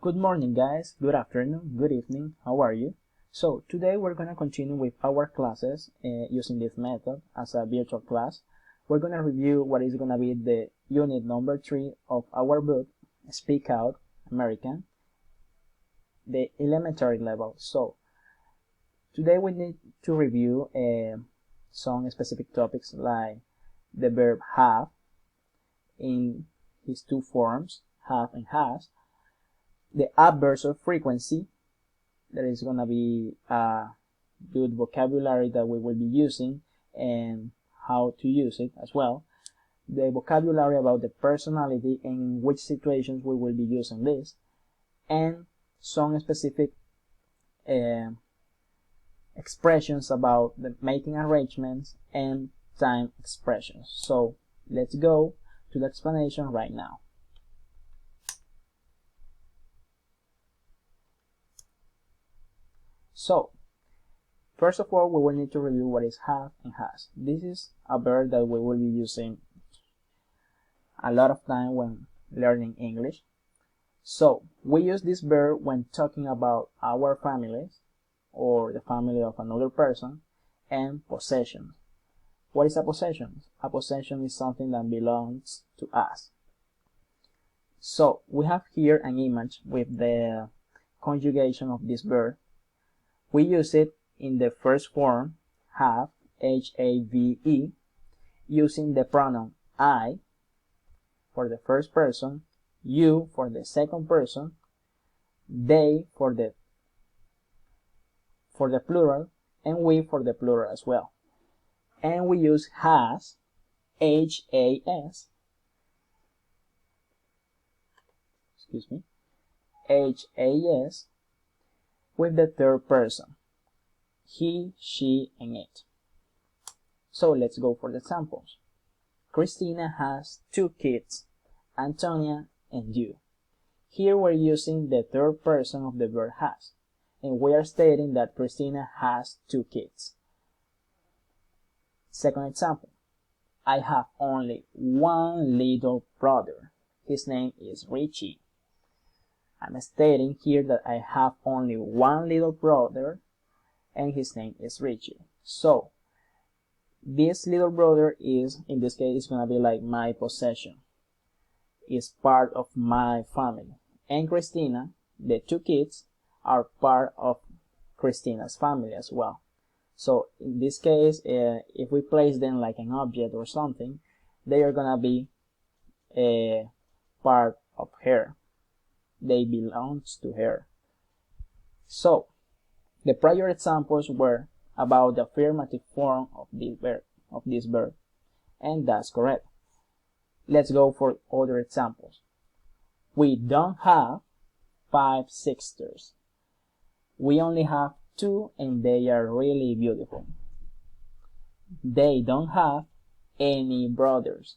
Good morning guys, good afternoon, good evening, how are you? So today we're going to continue with our classes using this method as a virtual class. We're going to review what is going to be the unit number 3 of our book, Speak Out American, the elementary level. So today we need to review some specific topics like the verb have in his two forms, have and has, the adverbs of frequency. There is going to be a good vocabulary that we will be using and how to use it as well. The vocabulary about the personality and in which situations we will be using this, and some specific expressions about the making arrangements and time expressions. So let's go to the explanation right now. So, first of all, we will need to review what is have and has. This is a verb that we will be using a lot of time when learning English. So, we use this verb when talking about our families or the family of another person and possessions. What is a possession? A possession is something that belongs to us. So, we have here an image with the conjugation of this verb. We use it in the first form, have, H-A-V-E, using the pronoun I for the first person, you for the second person, they for the plural, and we for the plural as well. And we use has, H-A-S, H-A-S, with the third person, he, she, and it. So let's go for the examples. Christina has 2 kids, Antonia and you. Here we're using the third person of the verb has, and we are stating that Christina has 2 kids. Second example, I have only one little brother. His name is Richie. I'm stating here that I have only one little brother and his name is Richie. So this little brother is, in this case, going to be like my possession. Is part of my family. And Christina, the 2 kids, are part of Christina's family as well. So in this case, if we place them like an object or something, they are going to be a part of her. They belong to her. So, the prior examples were about the affirmative form of this verb, and that's correct. Let's go for other examples. We don't have 5 sisters. We only have 2 and they are really beautiful. They don't have any brothers.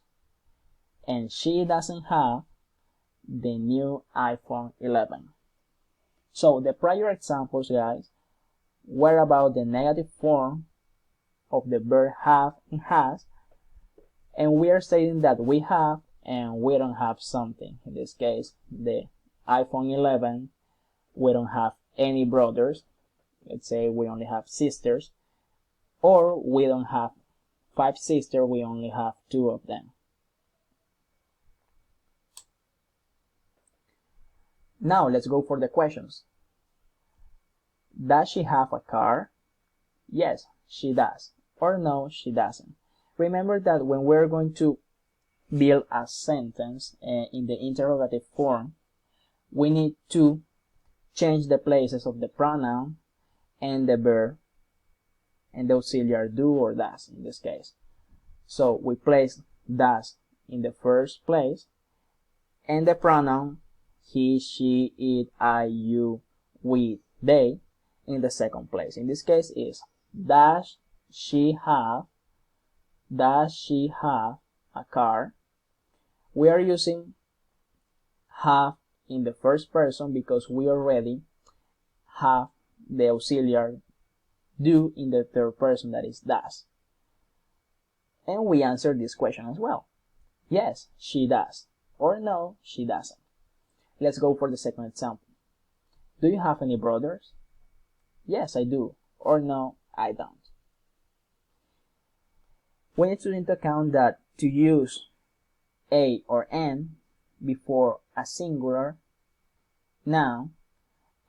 And she doesn't have the new iPhone 11. So the prior examples, guys, were about the negative form of the verb have and has, and we are saying that we have and we don't have something. In this case, the iPhone 11, we don't have any brothers. Let's say we only have sisters, or we don't have 5 sisters, we only have 2 of them. Now let's go for the questions. Does she have a car? Yes, she does. Or no, she doesn't. Remember that when we're going to build a sentence in the interrogative form, we need to change the places of the pronoun and the verb and the auxiliary do or does in this case. So we place does in the first place and the pronoun he, she, it, I, you, we, they in the second place. In this case is does she have a car? We are using have in the first person because we already have the auxiliary do in the third person, that is does. And we answer this question as well. Yes, she does. Or no, she doesn't. Let's go for the second example. Do you have any brothers? Yes, I do. Or no, I don't. We need to take into account that to use a or an before a singular noun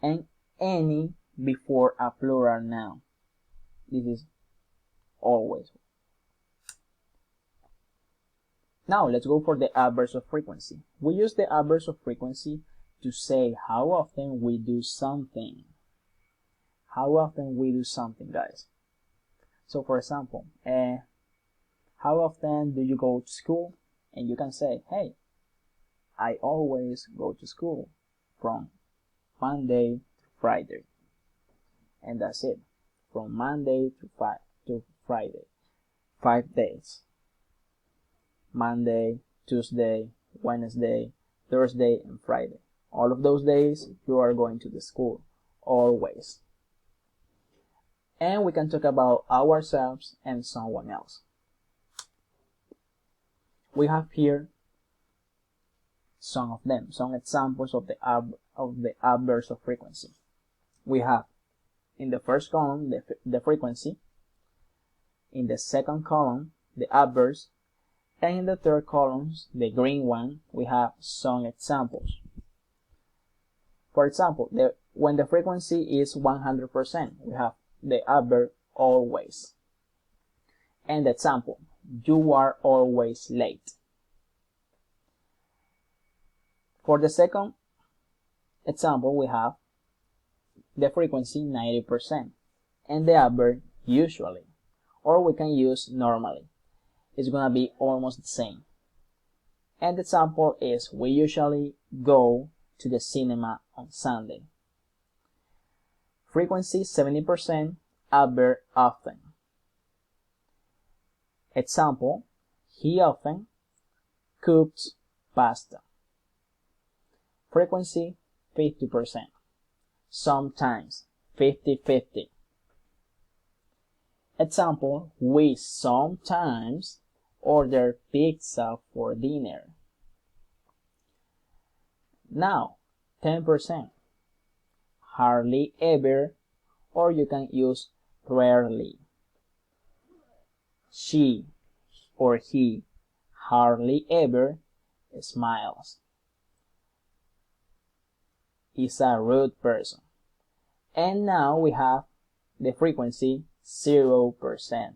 and any before a plural noun. This is always. Now let's go for the adverbs of frequency. We use the adverbs of frequency to say how often we do something. How often we do something, guys. So for example, how often do you go to school? And you can say, hey, I always go to school from Monday to Friday. And that's it. From Monday to Friday. 5 days. Monday, Tuesday, Wednesday, Thursday, and Friday. All of those days you are going to the school. Always. And we can talk about ourselves and someone else. We have here some of them, some examples of the adverbs of frequency. We have in the first column the frequency, in the second column the adverbs, and in the third column, the green one, we have some examples. For example, when the frequency is 100%, we have the adverb always. And the example, you are always late. For the second example, we have the frequency 90% and the adverb usually, or we can use normally. It's gonna be almost the same. And the example is we usually go to the cinema on Sunday. Frequency 70%, adverb often. Example, he often cooks pasta. Frequency 50%. Sometimes 50-50. Example, we sometimes order pizza for dinner. Now, 10%. Hardly ever, or you can use rarely. She or he hardly ever smiles. Is a rude person. And now we have the frequency 0%.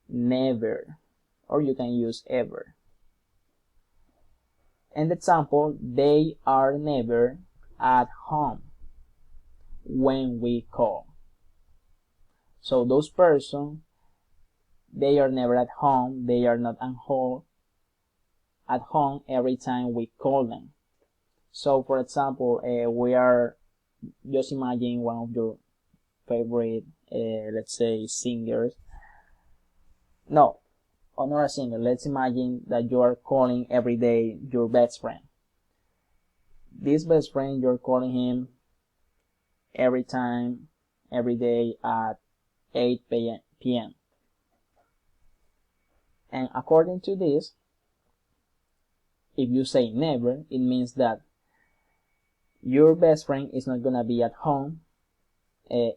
Never, or you can use ever. And the example, they are never at home when we call. So those persons, they are never at home, they are not at home every time we call them. So for example, we are, just imagine one of your favorite, let's say singers. No, not a singer. Let's imagine that you are calling every day your best friend. This best friend, you're calling him every time, every day at 8 p.m. And according to this, if you say never, it means that your best friend is not gonna be at home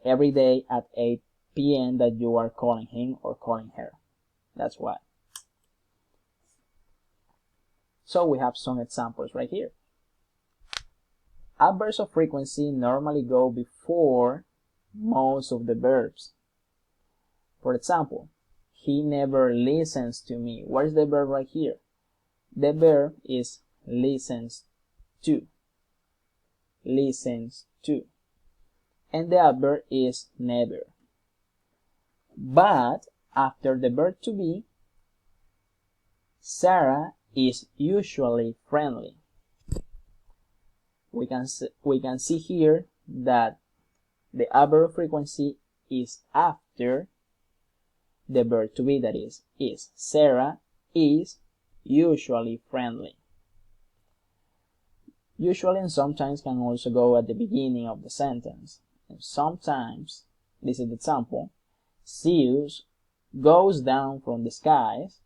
every day at 8 p.m. that you are calling him or calling her. That's why. So we have some examples right here. Adverbs of frequency normally go before most of the verbs. For example, he never listens to me. Where's the verb right here? The verb is listens to. Listens to. And the adverb is never. But after the verb to be, Sarah is usually friendly. We can see here that the adverb of frequency is after the verb to be, that is. Sarah is usually friendly. Usually and sometimes can also go at the beginning of the sentence. And sometimes, this is the example, Zeus goes down from the skies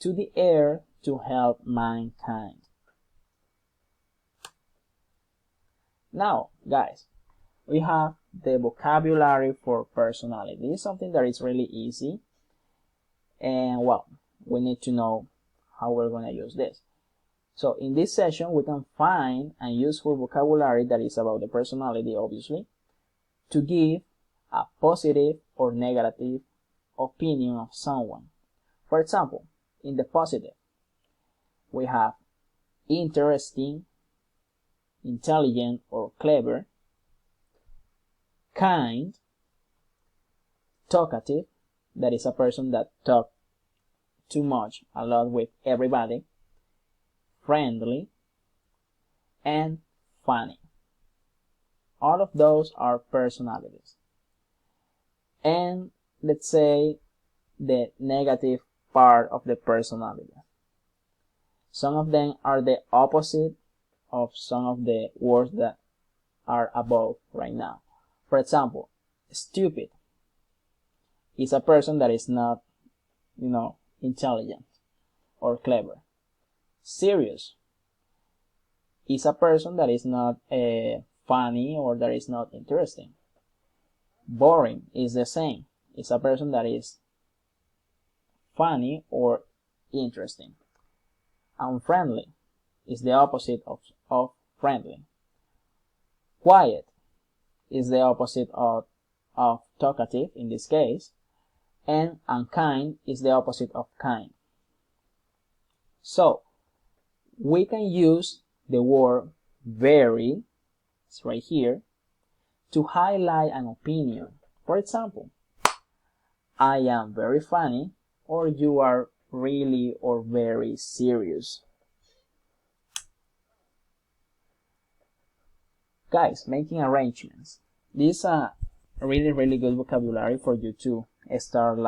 to the air to help mankind. Now, guys, we have the vocabulary for personality. This is something that is really easy, and well, we need to know how we're going to use this. So in this session, we can find and use for vocabulary that is about the personality, obviously, to give a positive or negative opinion of someone. For example, in the positive, we have interesting, intelligent or clever, kind, talkative, that is a person that talks too much, a lot with everybody, friendly, and funny. All of those are personalities. And let's say the negative part of the personality. Some of them are the opposite of some of the words that are above right now. For example, stupid is a person that is not, intelligent or clever. Serious is a person that is not funny or that is not interesting. Boring is the same. It's a person that is funny or interesting. Unfriendly is the opposite of friendly. Quiet is the opposite of talkative in this case. And unkind is the opposite of kind. So, we can use the word very, it's right here, to highlight an opinion. For example, I am very funny, or you are really or very serious. Guys, making arrangements. This is a really good vocabulary for you to start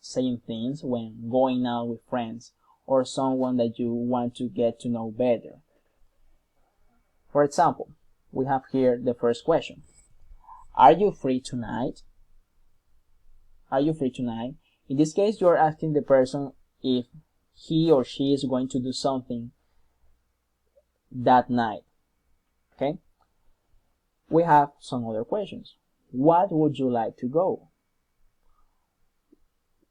saying things when going out with friends or someone that you want to get to know better. For example, we have here the first question. Are you free tonight? Are you free tonight? In this case, you're asking the person if he or she is going to do something that night. Okay? We have some other questions. What would you like to go?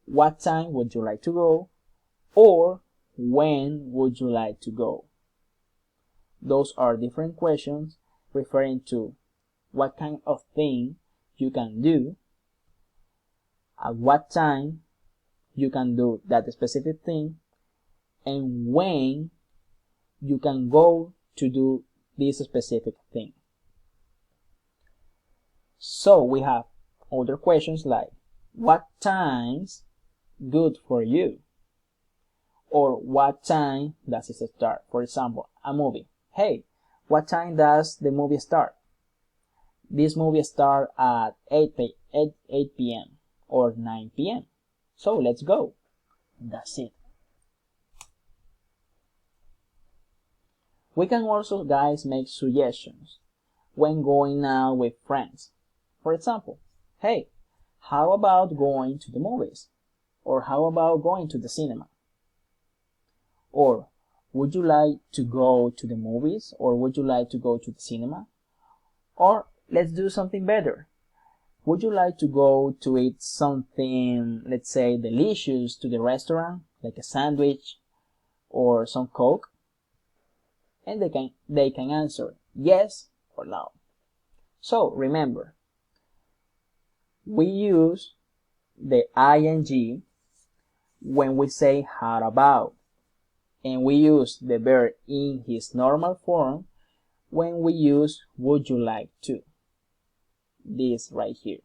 What time would you like to go? Or when would you like to go? Those are different questions referring to what kind of thing you can do, at what time you can do that specific thing, and when you can go to do this specific thing. So we have other questions like, what time's good for you? Or what time does it start? For example, a movie. Hey, what time does the movie start? This movie starts at 8 p.m. or 9 p.m. So let's go. That's it. We can also, guys, make suggestions when going out with friends. For example, hey, how about going to the movies? Or how about going to the cinema? Or would you like to go to the movies? Or would you like to go to the cinema? Or let's do something better. Would you like to go to eat something, let's say, delicious to the restaurant, like a sandwich or some Coke? And they can answer yes or no. So remember, we use the ing when we say how about, and we use the verb in his normal form when we use would you like to. This right here.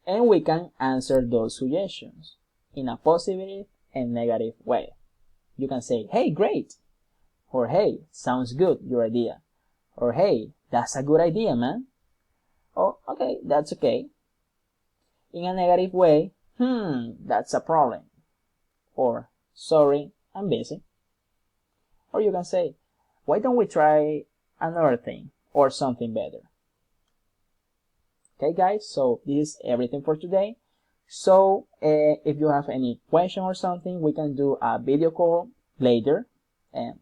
And we can answer those suggestions in a positive and negative way. You can say, hey, great, or hey, sounds good, your idea, or hey, that's a good idea, man, or okay, that's okay. In a negative way, that's a problem, or sorry, I'm busy. Or you can say, why don't we try another thing or something better? Okay, guys, so this is everything for today. So if you have any question or something, we can do a video call later, and